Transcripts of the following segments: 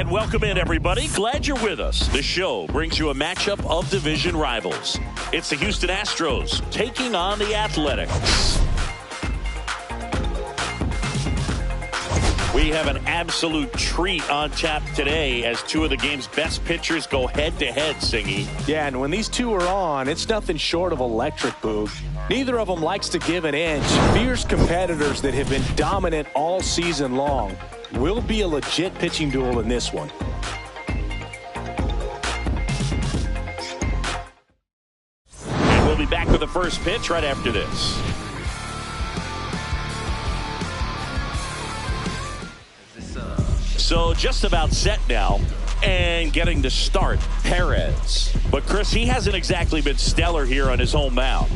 And welcome in, everybody. Glad you're with us. The show brings you a matchup of division rivals. It's the Houston Astros taking on the Athletics. We have an absolute treat on tap today as two of the game's best pitchers go head-to-head, Singy. Yeah, and when these two are on, it's nothing short of electric, Boog. Neither of them likes to give an inch. Fierce competitors that have been dominant all season long. Will be a legit pitching duel in this one. And we'll be back with the first pitch right after this. So just about set now and getting to start Perez. But Chris, he hasn't exactly been stellar here on his home mound.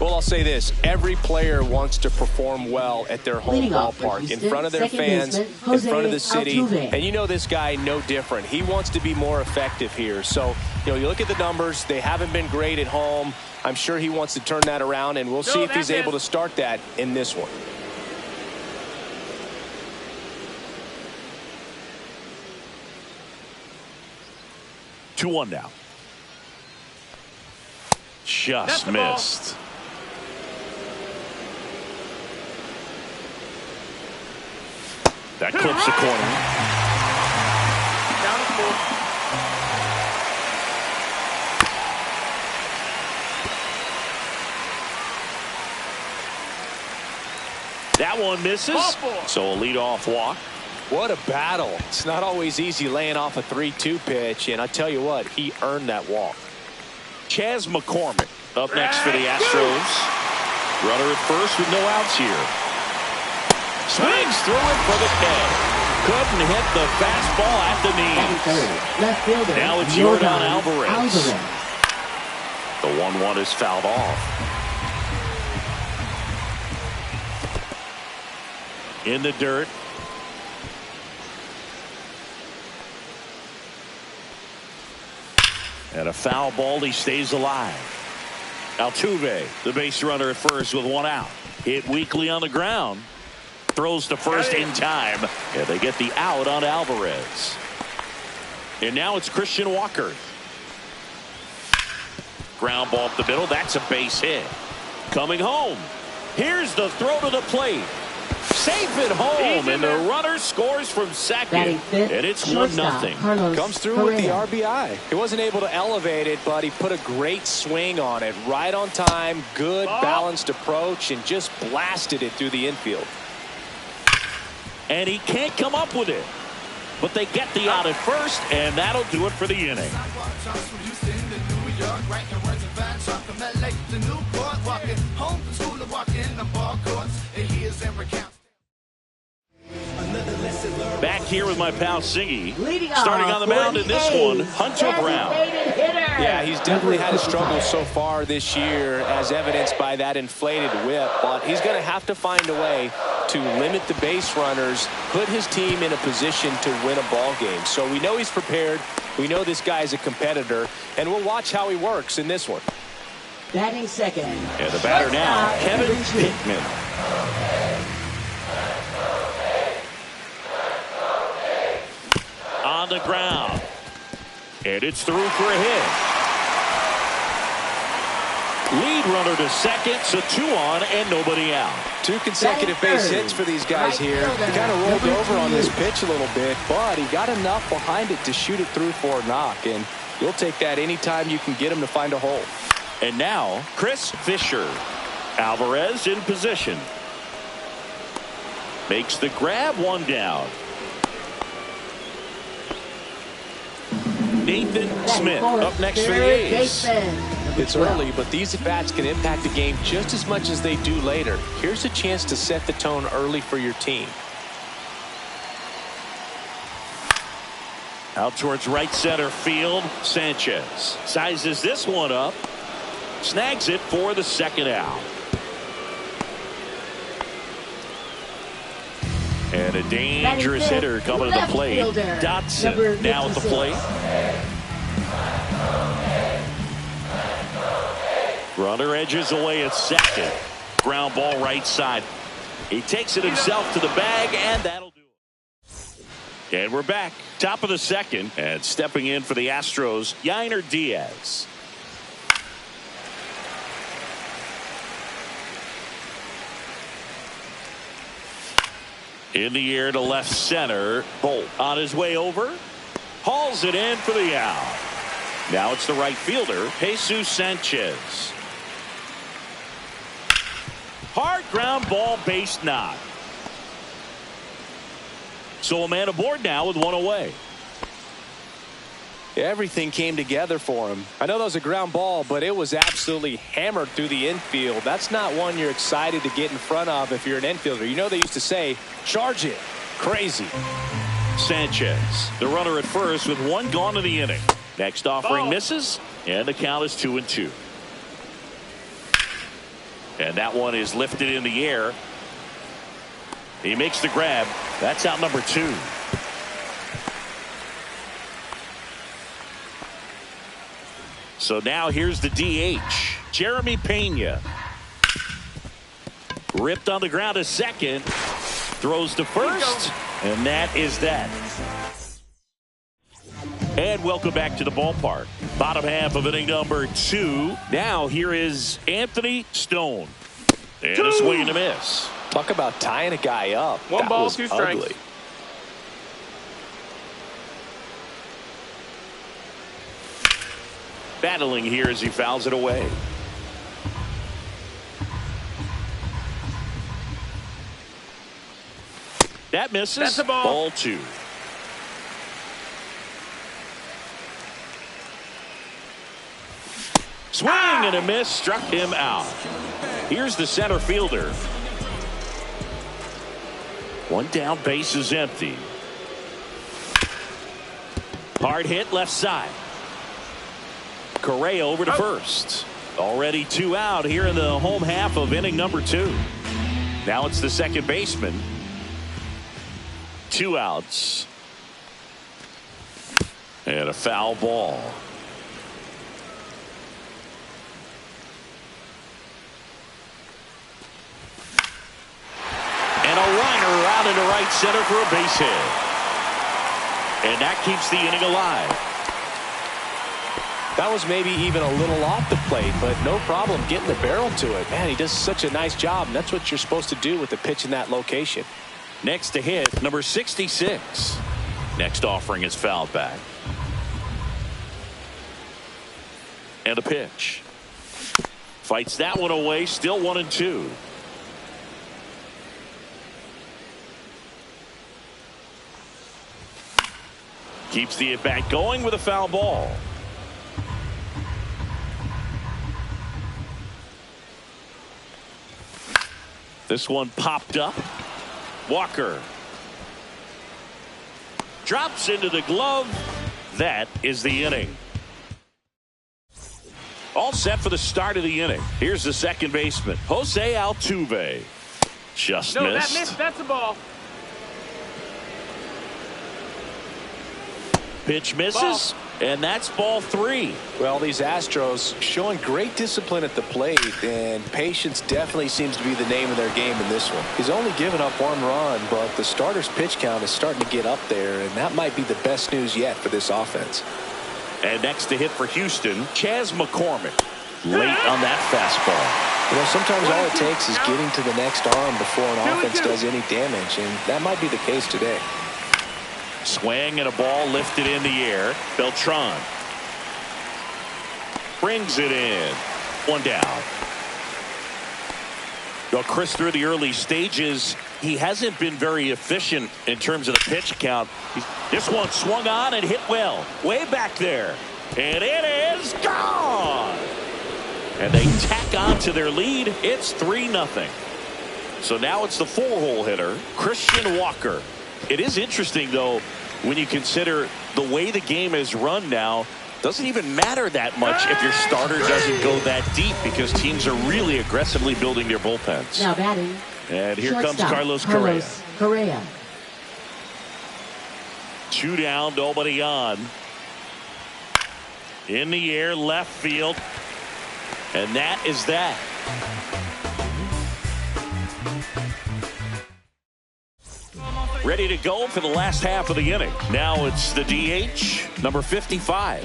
Well, I'll say this. Every player wants to perform well at their home ballpark, in front of their fans, in front of the city. And you know this guy no different. He wants to be more effective here. So, you look at the numbers. They haven't been great at home. I'm sure he wants to turn that around, and we'll see if he's able to start that in this one. Two one now. Just missed. That clips the corner. Down to 4. That one misses. So a leadoff walk. What a battle. It's not always easy laying off a 3-2 pitch, and I tell you what, he earned that walk. Chas McCormick up next for the Astros. Runner at first with no outs here. Swings through it for the K. Couldn't hit the fastball at the knees. Left fielder. Now it's Yordan Alvarez. The 1-1 is fouled off. In the dirt. And a foul ball, he stays alive. Altuve, the base runner at first with one out. Hit weakly on the ground. Throws to first in time. And they get the out on Alvarez. And now it's Christian Walker. Ground ball up the middle. That's a base hit. Coming home. Here's the throw to the plate. Safe at home, and the runner scores from second, and it's 1-0. Comes through with the RBI. He wasn't able to elevate it, but he put a great swing on it. Right on time, good balanced approach, and just blasted it through the infield. And he can't come up with it. But they get the out at first, and that'll do it for the inning. Back here with my pal Singy. Starting on the mound in this one, Hunter Brown. Yeah, he's definitely had a struggle so far this year, as evidenced by that inflated whip. But he's going to have to find a way to limit the base runners, put his team in a position to win a ball game. So we know he's prepared. We know this guy is a competitor, and we'll watch how he works in this one. Batting second. And the batter now, Kevin Pittman. On the ground. And it's through for a hit. Lead runner to second, so 2 on and nobody out. 2 consecutive base hits for these guys here. He kind of rolled over on this pitch a little bit, but he got enough behind it to shoot it through for a knock, and you'll take that anytime you can get him to find a hole. And now, Chris Fisher. Alvarez in position. Makes the grab, 1 down. Nathan Smith up next for the A's. It's early, but these at-bats can impact the game just as much as they do later. Here's a chance to set the tone early for your team. Out towards right center field, Sanchez sizes this one up, snags it for the second out. And a dangerous hitter coming to the plate. Dotson now at the plate. Runner edges away at second. Ground ball right side. He takes it himself to the bag, and that'll do it. And we're back. Top of the second. And stepping in for the Astros, Yainer Diaz. In the air to left center. Bolt on his way over. Hauls it in for the out. Now it's the right fielder, Jesus Sanchez. Hard ground ball, base knock. So a man aboard now with one away. Everything came together for him. I know that was a ground ball, but it was absolutely hammered through the infield. That's not one you're excited to get in front of if you're an infielder. You know they used to say, charge it. Crazy. Sanchez, the runner at first with one gone in the inning. Next offering misses, and the count is 2-2. And that one is lifted in the air. He makes the grab. That's out number 2. So now here's the DH, Jeremy Pena. Ripped on the ground to second. Throws to first. And that is that. And welcome back to the ballpark. Bottom half of inning number 2. Now here is Anthony Stone. And a swing and a miss. Talk about tying a guy up. One ball, 2 strikes. Ugly. Battling here as he fouls it away. That misses. That's a ball. Ball 2. Swing and a miss, struck him out. Here's the center fielder. One down, base is empty. Hard hit left side. Correa over to first. Already 2 out here in the home half of inning number 2. Now it's the second baseman. 2 outs. And a foul ball. And a liner out into right center for a base hit. And that keeps the inning alive. That was maybe even a little off the plate, but no problem getting the barrel to it. Man, he does such a nice job, and that's what you're supposed to do with the pitch in that location. Next to hit, number 66. Next offering is fouled back. And a pitch. Fights that one away, still 1-2. Keeps the at-bat going with a foul ball. This one popped up. Walker drops into the glove. That is the inning. All set for the start of the inning. Here's the second baseman, Jose Altuve. Just No, missed. that missed. That's a ball. Pitch misses, and that's ball 3. Well, these Astros showing great discipline at the plate, and patience definitely seems to be the name of their game in this one. He's only given up 1 run, but the starter's pitch count is starting to get up there, and that might be the best news yet for this offense. And next to hit for Houston, Chas McCormick. Late on that fastball. You know, sometimes all it takes is getting to the next arm before an offense does any damage, and that might be the case today. Swing and a ball lifted in the air. Beltran brings it in. 1 down. Well, Chris, through the early stages, he hasn't been very efficient in terms of the pitch count. This one swung on and hit well. Way back there. And it is gone. And they tack on to their lead. It's 3-0. So now it's the 4-hole hitter, Christian Walker. It is interesting, though, when you consider the way the game is run now. Doesn't even matter that much if your starter doesn't go that deep, because teams are really aggressively building their bullpens. Now batting. And here comes Carlos Correa. 2 down, nobody on. In the air, left field. And that is that. ready to go for the last half of the inning. Now it's the DH, number 55.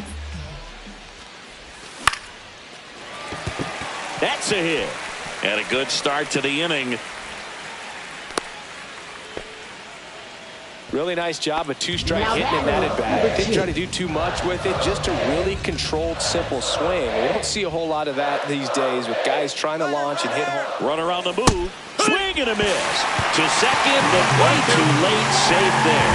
That's a hit. And a good start to the inning. Really nice job of two-strike hitting in that at bat. Didn't try to do too much with it, just a really controlled, simple swing. We don't see a whole lot of that these days with guys trying to launch and hit home. Run around the move. Swing and a miss. To second, but way too late. Safe there.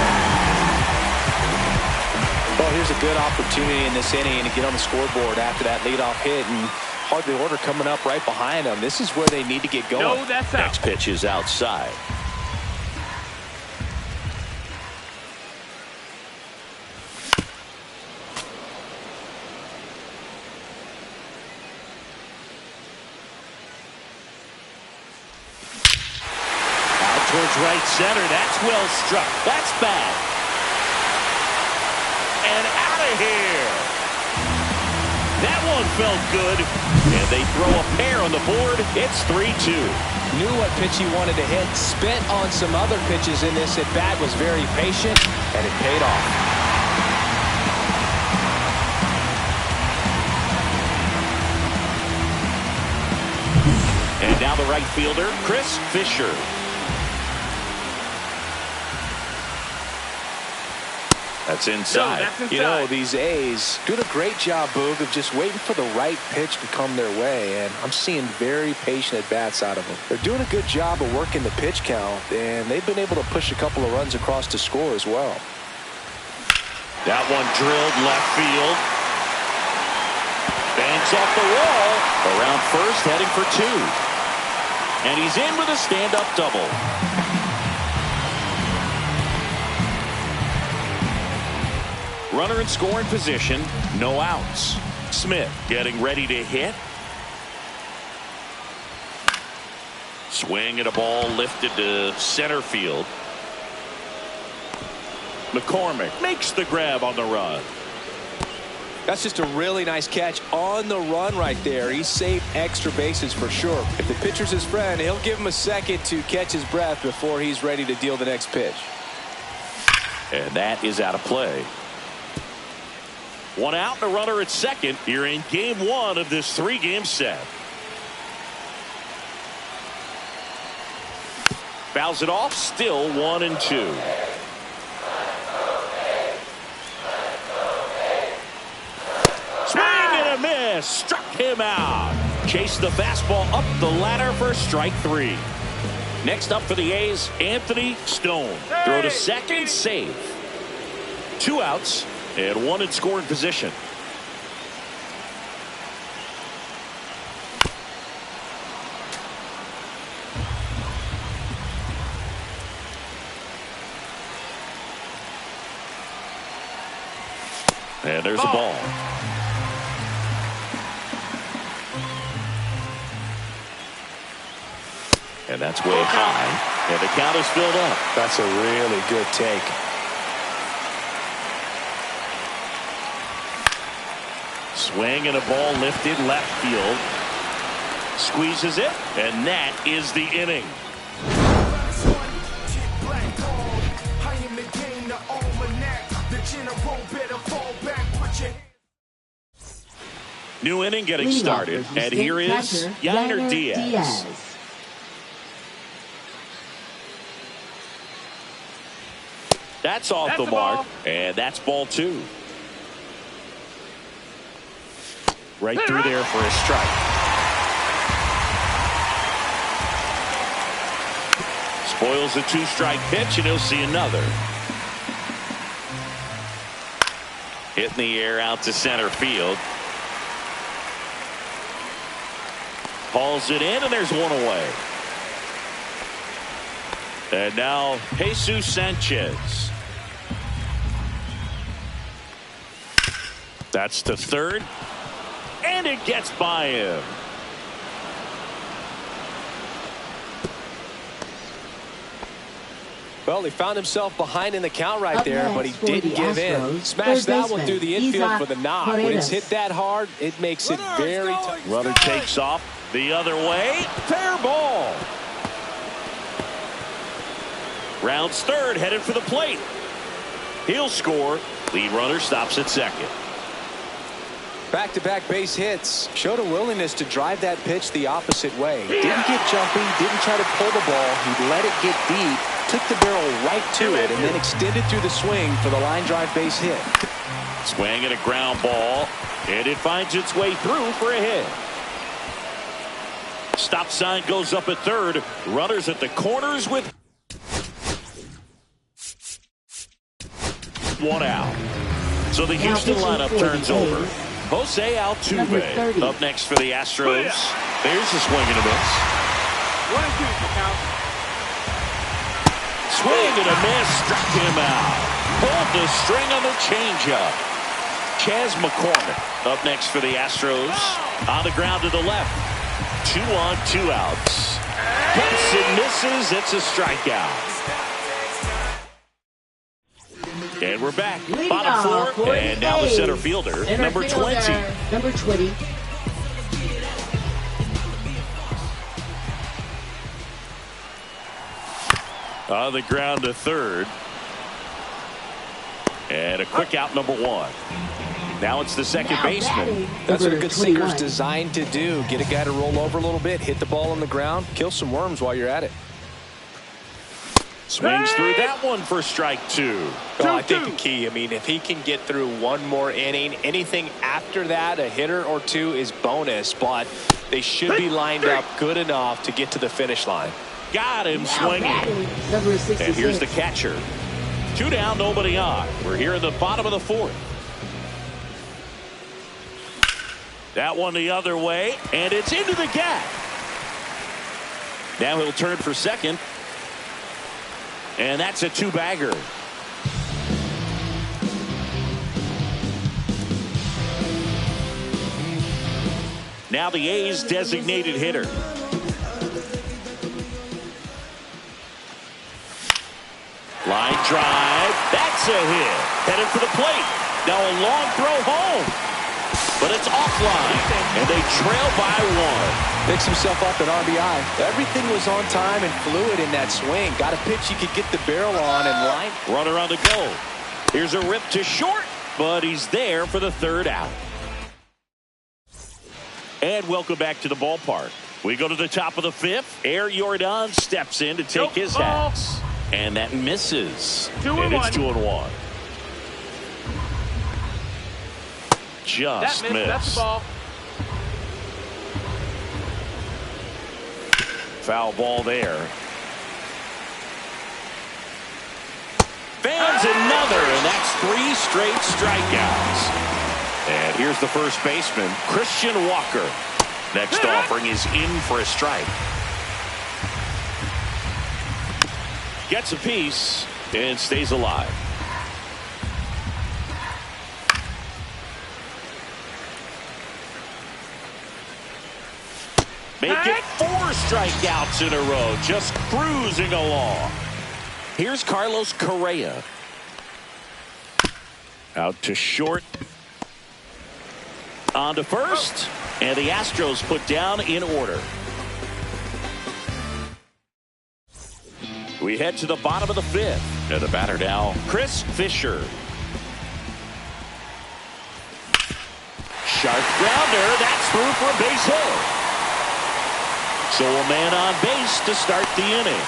Well, here's a good opportunity in this inning to get on the scoreboard after that leadoff hit, and hardly order coming up right behind them. This is where they need to get going. No, that's out. Next pitch is outside. Towards right center. That's well struck. That's bad. And out of here. That one felt good. And they throw a pair on the board. It's 3-2. Knew what pitch he wanted to hit. Spent on some other pitches in this at bat. Was very patient. And it paid off. And now the right fielder, Chris Fisher. That's inside. No, that's inside. You know, these A's doing a great job, Boog, of just waiting for the right pitch to come their way, and I'm seeing very patient at-bats out of them. They're doing a good job of working the pitch count, and they've been able to push a couple of runs across to score as well. That one drilled left field. Bangs off the wall. Around first, heading for two. And he's in with a stand-up double. Runner in scoring position, no outs. Smith getting ready to hit. Swing at a ball lifted to center field. McCormick makes the grab on the run. That's just a really nice catch on the run right there. He saved extra bases for sure. If the pitcher's his friend, he'll give him a second to catch his breath before he's ready to deal the next pitch. And that is out of play. One out and a runner at second here in game one of this three-game set. Fouls it off, still 1-2. Swing and a miss, struck him out. Chased the fastball up the ladder for strike three. Next up for the A's, Anthony Stone. Throw to second, safe. Two outs. And one in scoring position. And there's a ball. And that's way high. And the count is filled up. That's a really good take. Swing and a ball lifted left field. Squeezes it, and that is the inning. New inning getting started, and here is Yainer Diaz. That's off the mark, and that's ball two. Right through there for a strike. Spoils a two-strike pitch, and he'll see another. Hit in the air out to center field. Hauls it in, and there's one away. And now Jesus Sanchez. That's to third. And it gets by him. Well, he found himself behind in the count right there, but he didn't give in. Smashed that one through the infield for the knock. When it's hit that hard, it makes it very tough. Runner takes off the other way. Fair ball. Rounds third, headed for the plate. He'll score. Lead runner stops at second. Back-to-back base hits. Showed a willingness to drive that pitch the opposite way. Didn't get jumpy, didn't try to pull the ball. He let it get deep, took the barrel right to it, and then extended through the swing for the line drive base hit. Swing and a ground ball, and it finds its way through for a hit. Stop sign goes up at third. Runners at the corners with one out. So the Houston lineup turns over. Jose Altuve up next for the Astros. There's a swing and a miss. 1-2 count. Swing and a miss, struck him out. Pulled the string on the changeup. Chas McCormick up next for the Astros. On the ground to the left. 2 on, 2 outs. Hits and misses. It's a strikeout. And we're back. Bottom 4. And now the center fielder, number 20. Number 20. On the ground to third. And a quick out, number 1. Now it's the second baseman. That's what a good sinker's designed to do. Get a guy to roll over a little bit, hit the ball on the ground, kill some worms while you're at it. Swings through that one for strike 2. Oh, I think the key, I mean, if he can get through one more inning, anything after that, a hitter or 2 is bonus, but they should be lined up good enough to get to the finish line. Got him swinging. Number 66. And here's the catcher. 2 down, nobody on. We're here in the bottom of the 4th. That one the other way, and it's into the gap. Now he'll turn for second. And that's a 2-bagger. Now the A's designated hitter. Line drive. That's a hit. Headed for the plate. Now a long throw home. But it's offline. And they trail by 1. Picks himself up an RBI. Everything was on time and fluid in that swing. Got a pitch he could get the barrel on and line. Runner on the go. Here's a rip to short, but he's there for the 3rd out. And welcome back to the ballpark. We go to the top of the 5th. Air Jordan steps in to take his hats. And that misses. 2-1. And it's 2-1. Just missed. That's the ball. Foul ball there. Fans another, and that's 3 straight strikeouts. And here's the first baseman, Christian Walker. Next offering is in for a strike. Gets a piece and stays alive. Make it 4 strikeouts in a row, just cruising along. Here's Carlos Correa. Out to short. On to first. And the Astros put down in order. We head to the bottom of the 5th. And the batter now, Chris Fisher. Sharp grounder. That's through for a base hit. So a man on base to start the inning.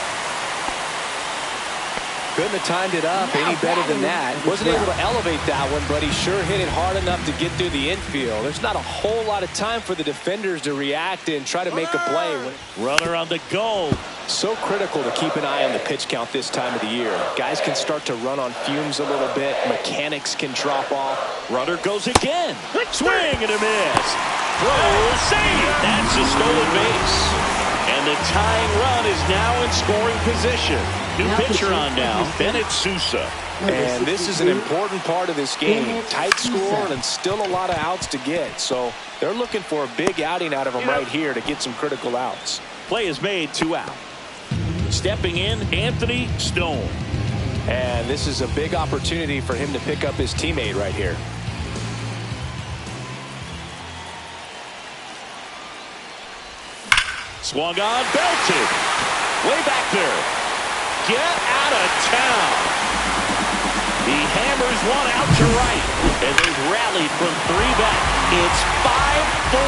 Couldn't have timed it up any better than that. Wasn't able to elevate that one, but he sure hit it hard enough to get through the infield. There's not a whole lot of time for the defenders to react and try to make a play. Runner on the go. So critical to keep an eye on the pitch count this time of the year. Guys can start to run on fumes a little bit. Mechanics can drop off. Runner goes again. Swing and a miss. Throw, save. That's a stolen base. And the tying run is now in scoring position. New pitcher on now, Bennett Sousa. And this is an important part of this game. Tight score and still a lot of outs to get. So they're looking for a big outing out of him right here to get some critical outs. Play is made, 2 out. Stepping in, Anthony Stone. And this is a big opportunity for him to pick up his teammate right here. Swung on, belted. Way back there. get out of town. He hammers one out to right, and they've rallied from 3 back. It's 5-4.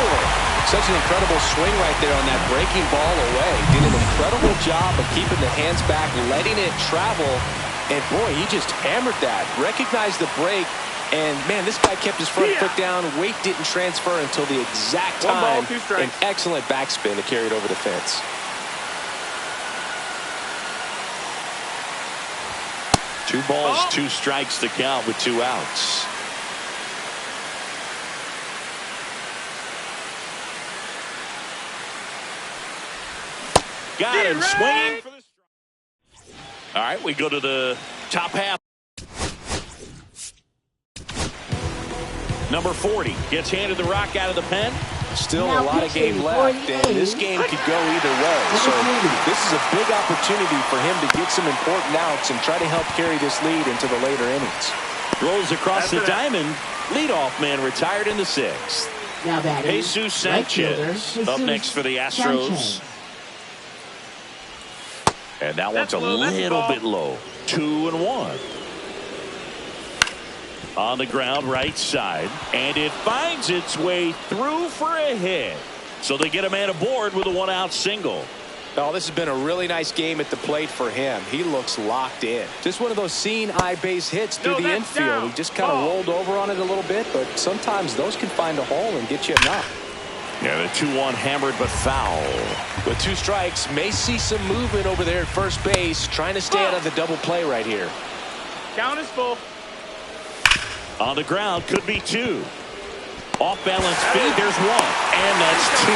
Such an incredible swing right there on that breaking ball away. Did an incredible job of keeping the hands back, letting it travel. And, boy, he just hammered that. Recognized the break. And, man, this guy kept his front foot down. Weight didn't transfer until the exact time. An excellent backspin to carry it over the fence. Two balls, 2 strikes to count with 2 outs. Got him swinging for the strike. All right, we go to the top half. Number 40 gets handed the rock out of the pen. Still a lot of game left, and this game could go either way. So this is a big opportunity for him to get some important outs and try to help carry this lead into the later innings. Rolls across the diamond. Leadoff man retired in the 6th. Now batting, Jesus Sanchez up next for the Astros. And that one's a little bit low. 2-1. On the ground, right side. And it finds its way through for a hit. So they get a man aboard with a 1-out single. Oh, this has been a really nice game at the plate for him. He looks locked in. Just one of those seeing eye base hits through the infield. He just kind of rolled over on it a little bit, but sometimes those can find a hole and get you a knock. Yeah, the 2-1 hammered but foul. With 2 strikes, may see some movement over there at first base, trying to stay out of the double play right here. Count is full. On the ground, could be 2. Off balance speed, there's 1. And that's 2.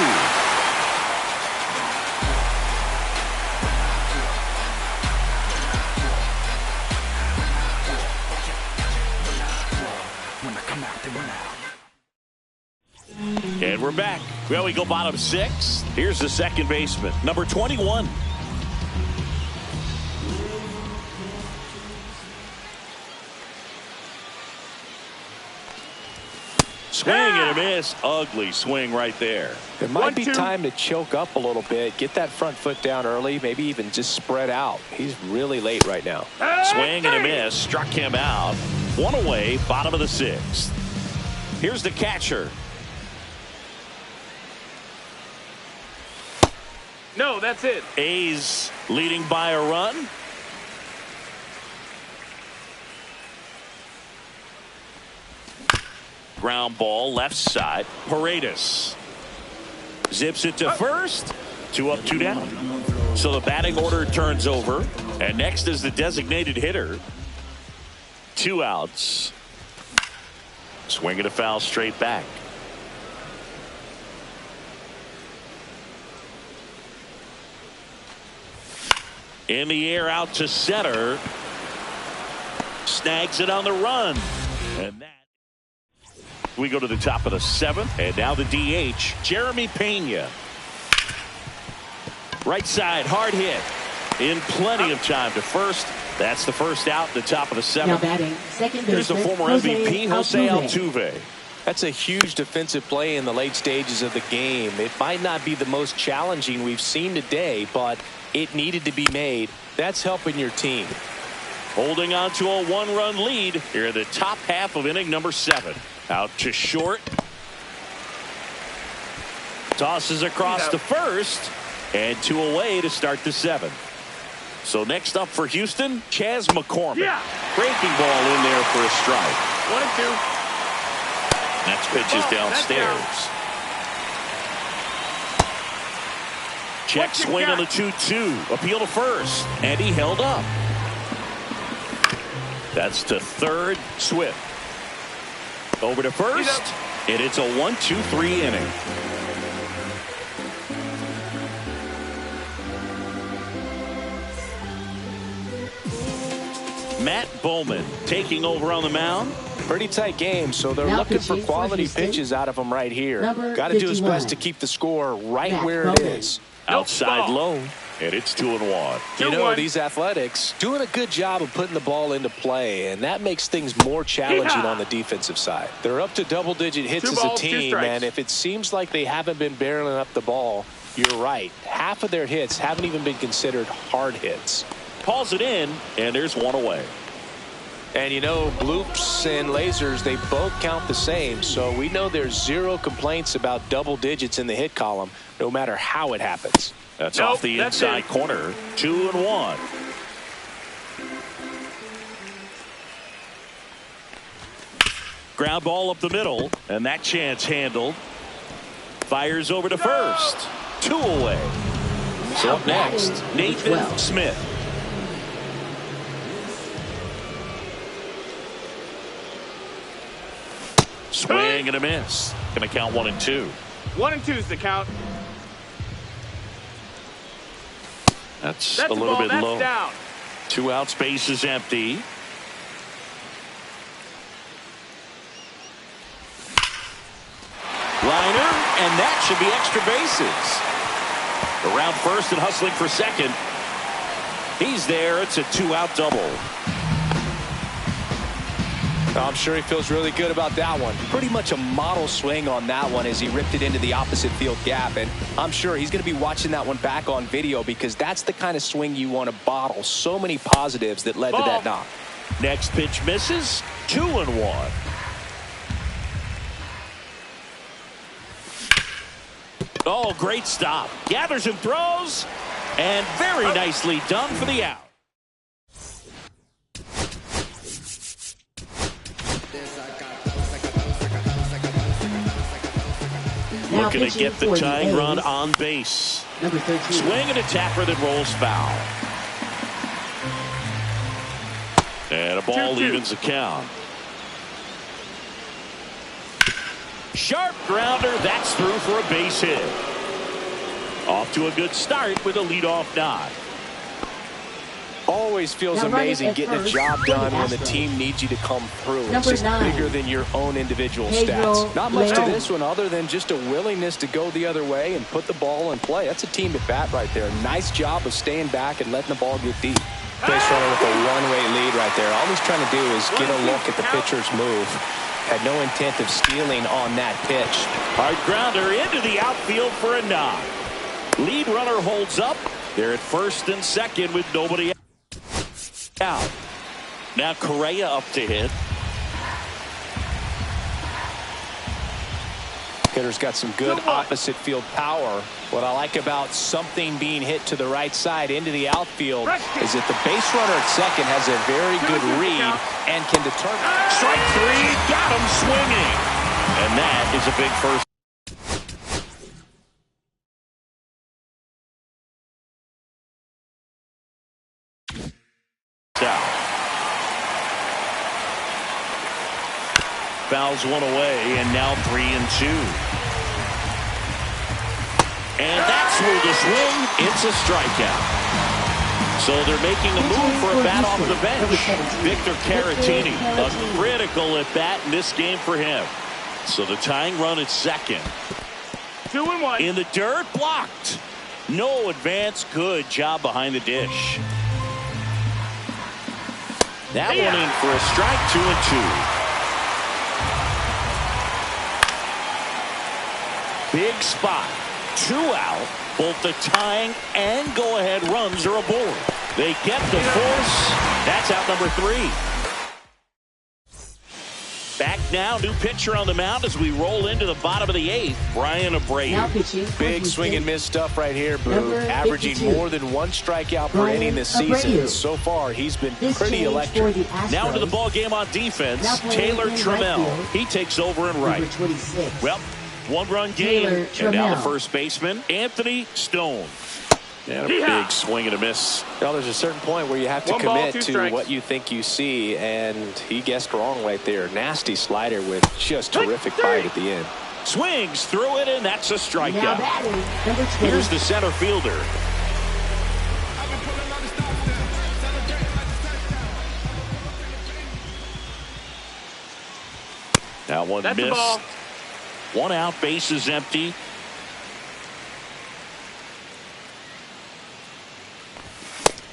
And we're back. Well, we go bottom 6. Here's the second baseman, number 21. Swing and a miss. Ugly swing right there. It might be time to choke up a little bit. Get that front foot down early. Maybe even just spread out. He's really late right now. Swing and a miss. Struck him out. 1 away. Bottom of the 6th. Here's the catcher. No, that's it. A's leading by a run. Ground ball left side. Paredes zips it to first. 2 up, 2 down. So the batting order turns over. And next is the designated hitter. 2 outs. Swing and a foul straight back. In the air out to center. Snags it on the run. And that. We go to the top of the 7th. And now the DH, Jeremy Pena. Right side, hard hit. In plenty of time to first. That's the first out, the top of the 7th. Now batting, second baseman, Here's the former MVP, Jose Altuve. That's a huge defensive play in the late stages of the game. It might not be the most challenging we've seen today, but it needed to be made. That's helping your team. Holding on to a 1-run lead here in the top half of inning number 7. Out to short. Tosses across to first. And 2 away to start the 7th. So next up for Houston, Chas McCormick. Yeah. Breaking ball in there for a strike. 1-2. Next pitch is downstairs. Check swing on the 2-2. Appeal to first. And he held up. That's to third. Swift. Over to first. And it's a 1-2-3 inning. Matt Bowman taking over on the mound. Pretty tight game, so they're looking for quality pitches out of him right here. Got to do his best to keep the score right where it is. Outside low, and it's 2-1. You know, these Athletics doing a good job of putting the ball into play, and that makes things more challenging on the defensive side. They're up to double-digit hits as a team, and if it seems like they haven't been barreling up the ball, you're right. Half of their hits haven't even been considered hard hits. Calls it in, and there's one away. And you know, bloops and lasers, they both count the same. So we know there's zero complaints about double digits in the hit column, no matter how it happens. That's off the inside corner. 2-1. Ground ball up the middle, and that chance handled. Fires over to first. 2 away. So up next, Nathan Smith. Swing and a miss. Going to count 1 and 2. 1 and 2 is the count. That's a little bit low. Down. 2 outs, base is empty. Liner, and that should be extra bases. Around first and hustling for second. He's there. It's a 2-out double. I'm sure he feels really good about that one. Pretty much a model swing on that one as he ripped it into the opposite field gap. And I'm sure he's going to be watching that one back on video because that's the kind of swing you want to bottle. So many positives that led to that knock. Next pitch misses. 2-1. Oh, great stop. Gathers and throws. And very nicely done for the out. Looking to get the tying run on base. Number 13. Swing and a tapper that rolls foul. And a ball 2-2. evens the count. Sharp grounder. That's through for a base hit. Off to a good start with a leadoff knock. Always feels amazing getting a job done when the team needs you to come through. It's just bigger than your own individual stats. Not much to this one other than just a willingness to go the other way and put the ball in play. That's a team at bat right there. Nice job of staying back and letting the ball get deep. Base runner with a one-way lead right there. All he's trying to do is get a look at the pitcher's move. Had no intent of stealing on that pitch. Hard grounder into the outfield for a knock. Lead runner holds up. They're at first and second with nobody out. Now Correa up to hit. Hitter's got some good opposite field power. What I like about something being hit to the right side into the outfield is that the base runner at second has a very good read and can determine. Strike 3, got him swinging. And that is a big first. Fouls one away, and now 3-2. And that's where the swing. It's a strikeout. So they're making a move for a bat off the bench. Victor Caratini, a critical at bat in this game for him. So the tying run at second. 2-1. In the dirt, blocked. No advance. Good job behind the dish. That one in for a strike. 2-2. Big spot. 2 out. Both the tying and go-ahead runs are aboard. They get the force. That's out number 3. Back now, new pitcher on the mound as we roll into the bottom of the 8th. Brian Abreu. Big swing and miss stuff right here, Boo. Averaging more than 1 strikeout per inning this season. So far, he's been pretty electric. Now into the ball game on defense. Taylor Trammell. He takes over and right. Well, 1-run game, and now the first baseman, Anthony Stone. And a big swing and a miss. Well, there's a certain point where you have to commit to what you think you see, and he guessed wrong right there. Nasty slider with just terrific bite at the end. Swings through it, and that's a strikeout. Here's the center fielder. That one missed. 1 out, base is empty.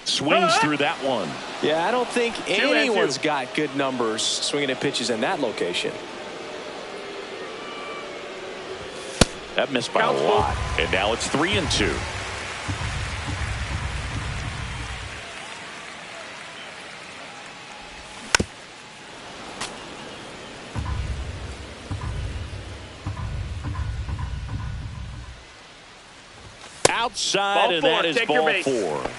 Swings through that one. Yeah, I don't think anyone's got good numbers swinging at pitches in that location. That missed by a lot. And now it's 3-2. outside, and that is ball 4.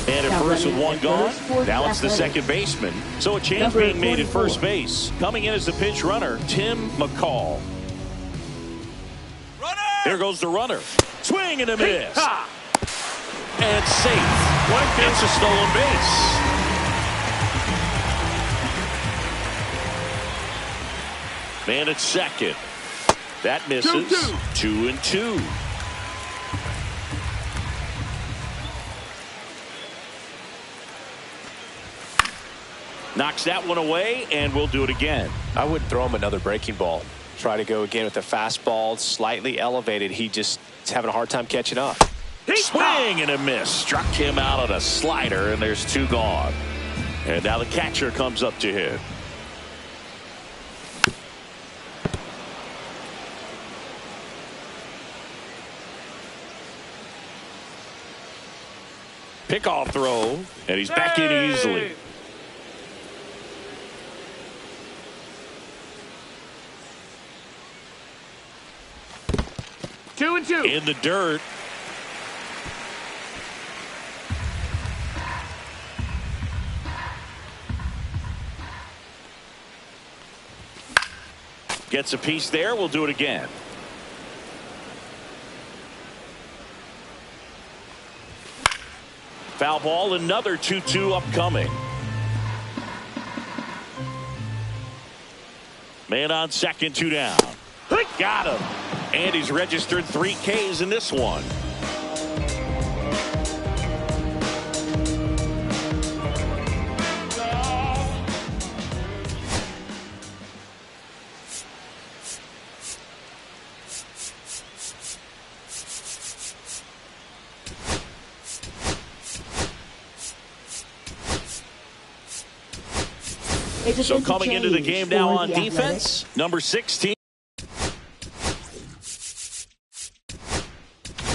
And at first with one gone, now it's the second baseman. So a change being made at first base. Coming in as the pinch runner, Tim McCall. There goes the runner. Swing and a miss. And safe. It's a stolen base. Man at second. That misses. 2-2. Knocks that one away, and we'll do it again. I wouldn't throw him another breaking ball. Try to go again with the fastball, slightly elevated. He just is having a hard time catching up. Swing and a miss. Struck him out on a slider, and there's 2 gone. And now the catcher comes up to hit. Pickoff throw, and he's back in easily. Two and two. In the dirt. Gets a piece there. We'll do it again. Foul ball, another 2-2 upcoming. Man on second, 2 down. Got him. And he's registered 3 Ks in this one. So coming into the game now on defense, number 16.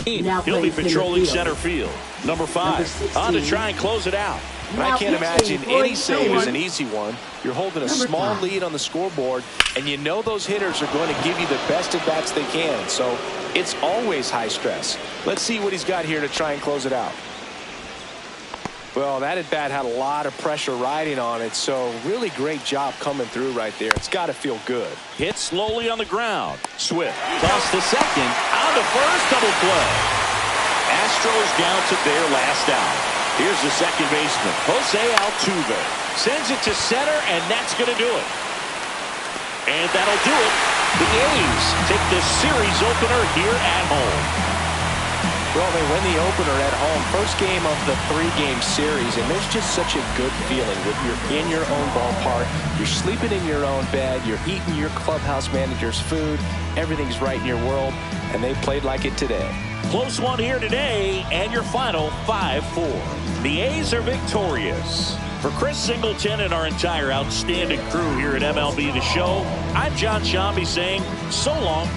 He'll be patrolling center field. Number 5 on to try and close it out. And I can't imagine any save is an easy one. You're holding a small lead on the scoreboard, and you know those hitters are going to give you the best at bats they can. So it's always high stress. Let's see what he's got here to try and close it out. Well, that at bat had a lot of pressure riding on it, so really great job coming through right there. It's got to feel good. Hit slowly on the ground. Swift toss to second, on to first, double play. Astros down to their last out. Here's the second baseman, Jose Altuve. Sends it to center, and that's going to do it. And that'll do it. The A's take the series opener here at home. Well, they win the opener at home. First game of the 3-game series, and there's just such a good feeling when you're in your own ballpark, you're sleeping in your own bed, you're eating your clubhouse manager's food, everything's right in your world, and they played like it today. Close one here today, and your final 5-4. The A's are victorious. For Chris Singleton and our entire outstanding crew here at MLB The Show, I'm John Shambi saying so long.